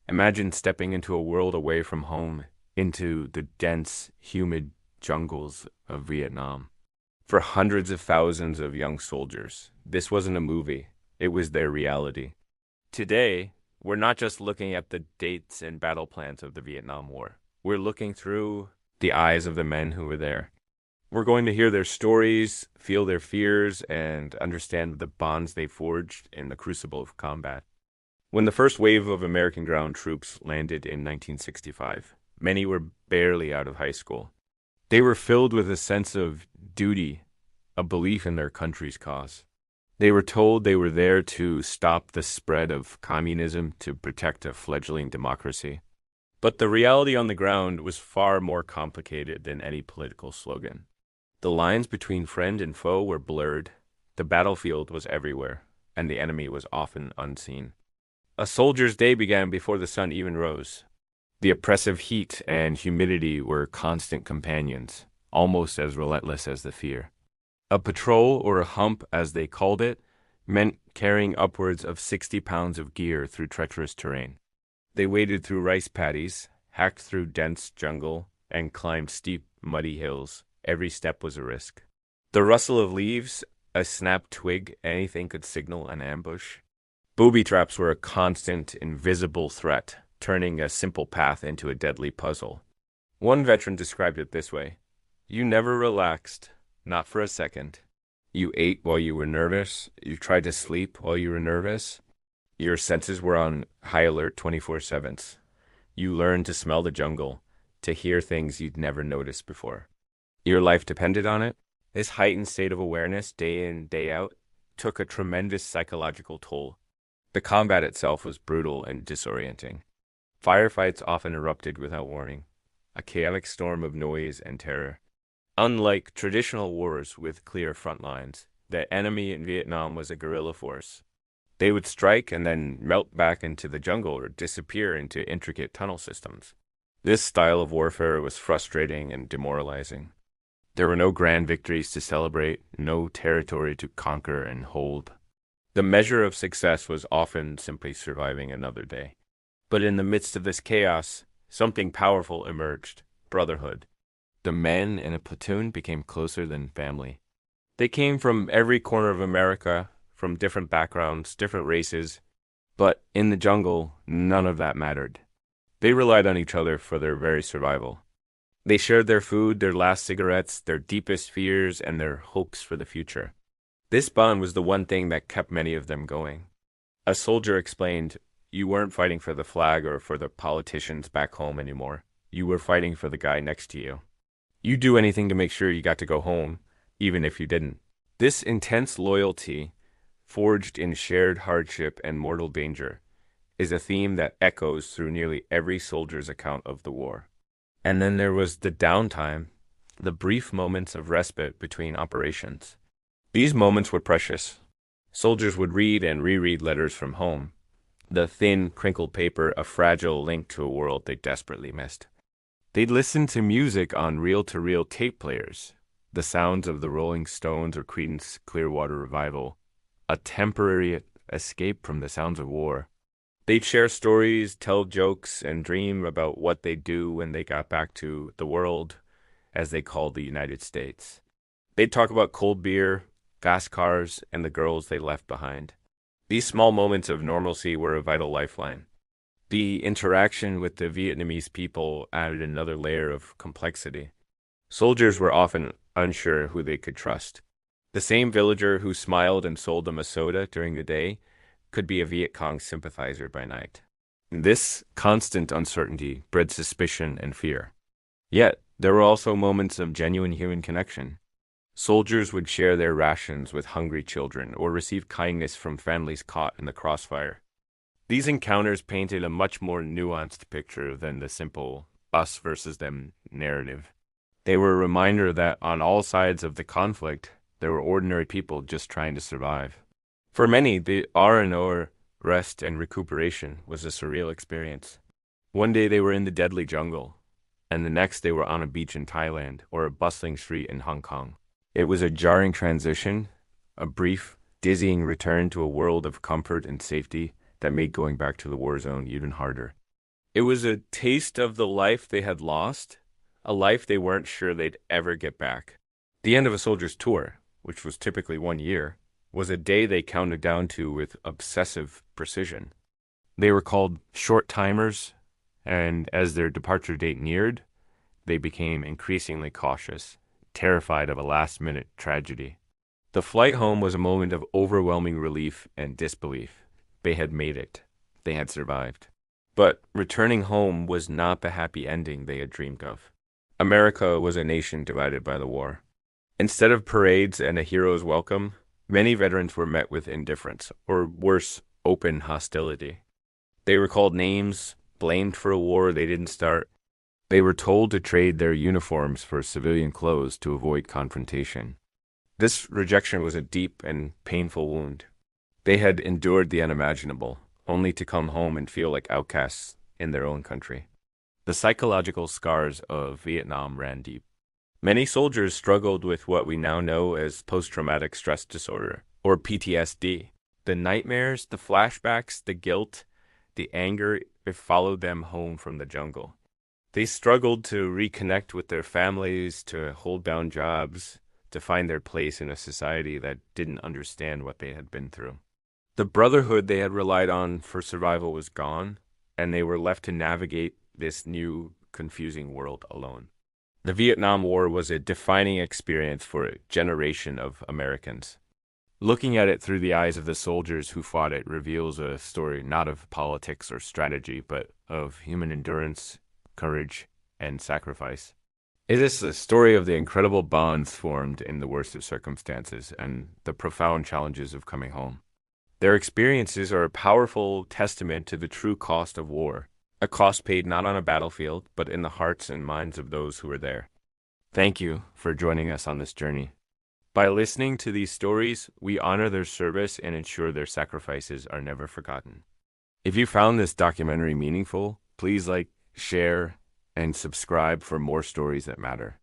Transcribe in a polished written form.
Imagine stepping into a world away from home, into the dense, humid jungles of Vietnam. For hundreds of thousands of young soldiers, this wasn't a movie, it was their reality. Today, we're not just looking at the dates and battle plans of the Vietnam War. We're looking through the eyes of the men who were there. We're going to hear their stories, feel their fears, and understand the bonds they forged in the crucible of combat. When the first wave of American ground troops landed in 1965, many were barely out of high school. They were filled with a sense of duty, a belief in their country's cause. They were told they were there to stop the spread of communism, to protect a fledgling democracy. But the reality on the ground was far more complicated than any political slogan. The lines between friend and foe were blurred, the battlefield was everywhere, and the enemy was often unseen. A soldier's day began before the sun even rose. The oppressive heat and humidity were constant companions, almost as relentless as the fear. A patrol, or a hump as they called it, meant carrying upwards of 60 pounds of gear through treacherous terrain. They waded through rice paddies, hacked through dense jungle, and climbed steep, muddy hills. Every step was a risk. The rustle of leaves, a snapped twig, anything could signal an ambush. Booby traps were a constant, invisible threat, turning a simple path into a deadly puzzle. One veteran described it this way: "You never relaxed, not for a second. You ate while you were nervous. You tried to sleep while you were nervous. Your senses were on high alert 24/7. You learned to smell the jungle, to hear things you'd never noticed before. Your life depended on it." This heightened state of awareness, day in, day out, took a tremendous psychological toll. The combat itself was brutal and disorienting. Firefights often erupted without warning, a chaotic storm of noise and terror. Unlike traditional wars with clear front lines, the enemy in Vietnam was a guerrilla force. They would strike and then melt back into the jungle or disappear into intricate tunnel systems. This style of warfare was frustrating and demoralizing. There were no grand victories to celebrate, no territory to conquer and hold. The measure of success was often simply surviving another day. But in the midst of this chaos, something powerful emerged: brotherhood. The men in a platoon became closer than family. They came from every corner of America, from different backgrounds, different races, but in the jungle, none of that mattered. They relied on each other for their very survival. They shared their food, their last cigarettes, their deepest fears, and their hopes for the future. This bond was the one thing that kept many of them going. A soldier explained, "You weren't fighting for the flag or for the politicians back home anymore. You were fighting for the guy next to you. You'd do anything to make sure you got to go home, even if you didn't." This intense loyalty, forged in shared hardship and mortal danger, is a theme that echoes through nearly every soldier's account of the war. And then there was the downtime, the brief moments of respite between operations. These moments were precious. Soldiers would read and reread letters from home, the thin, crinkled paper a fragile link to a world they desperately missed. They'd listen to music on reel-to-reel tape players, the sounds of the Rolling Stones or Creedence Clearwater Revival, a temporary escape from the sounds of war. They'd share stories, tell jokes, and dream about what they'd do when they got back to the world, as they called the United States. They'd talk about cold beer, fast cars, and the girls they left behind. These small moments of normalcy were a vital lifeline. The interaction with the Vietnamese people added another layer of complexity. Soldiers were often unsure who they could trust. The same villager who smiled and sold them a soda during the day could be a Viet Cong sympathizer by night. This constant uncertainty bred suspicion and fear. Yet, there were also moments of genuine human connection. Soldiers would share their rations with hungry children or receive kindness from families caught in the crossfire. These encounters painted a much more nuanced picture than the simple us versus them narrative. They were a reminder that on all sides of the conflict, there were ordinary people just trying to survive. For many, the R&R, rest and recuperation, was a surreal experience. One day they were in the deadly jungle, and the next they were on a beach in Thailand or a bustling street in Hong Kong. It was a jarring transition, a brief, dizzying return to a world of comfort and safety that made going back to the war zone even harder. It was a taste of the life they had lost, a life they weren't sure they'd ever get back. The end of a soldier's tour, which was typically 1 year, was a day they counted down to with obsessive precision. They were called short timers, and as their departure date neared, they became increasingly cautious, terrified of a last-minute tragedy. The flight home was a moment of overwhelming relief and disbelief. They had made it. They had survived. But returning home was not the happy ending they had dreamed of. America was a nation divided by the war. Instead of parades and a hero's welcome, many veterans were met with indifference, or worse, open hostility. They were called names, blamed for a war they didn't start. They were told to trade their uniforms for civilian clothes to avoid confrontation. This rejection was a deep and painful wound. They had endured the unimaginable, only to come home and feel like outcasts in their own country. The psychological scars of Vietnam ran deep. Many soldiers struggled with what we now know as post-traumatic stress disorder, or PTSD. The nightmares, the flashbacks, the guilt, the anger, it followed them home from the jungle. They struggled to reconnect with their families, to hold down jobs, to find their place in a society that didn't understand what they had been through. The brotherhood they had relied on for survival was gone, and they were left to navigate this new, confusing world alone. The Vietnam War was a defining experience for a generation of Americans. Looking at it through the eyes of the soldiers who fought it reveals a story not of politics or strategy, but of human endurance, courage, and sacrifice. It is a story of the incredible bonds formed in the worst of circumstances and the profound challenges of coming home. Their experiences are a powerful testament to the true cost of war, a cost paid not on a battlefield, but in the hearts and minds of those who were there. Thank you for joining us on this journey. By listening to these stories, we honor their service and ensure their sacrifices are never forgotten. If you found this documentary meaningful, please like, share, and subscribe for more stories that matter.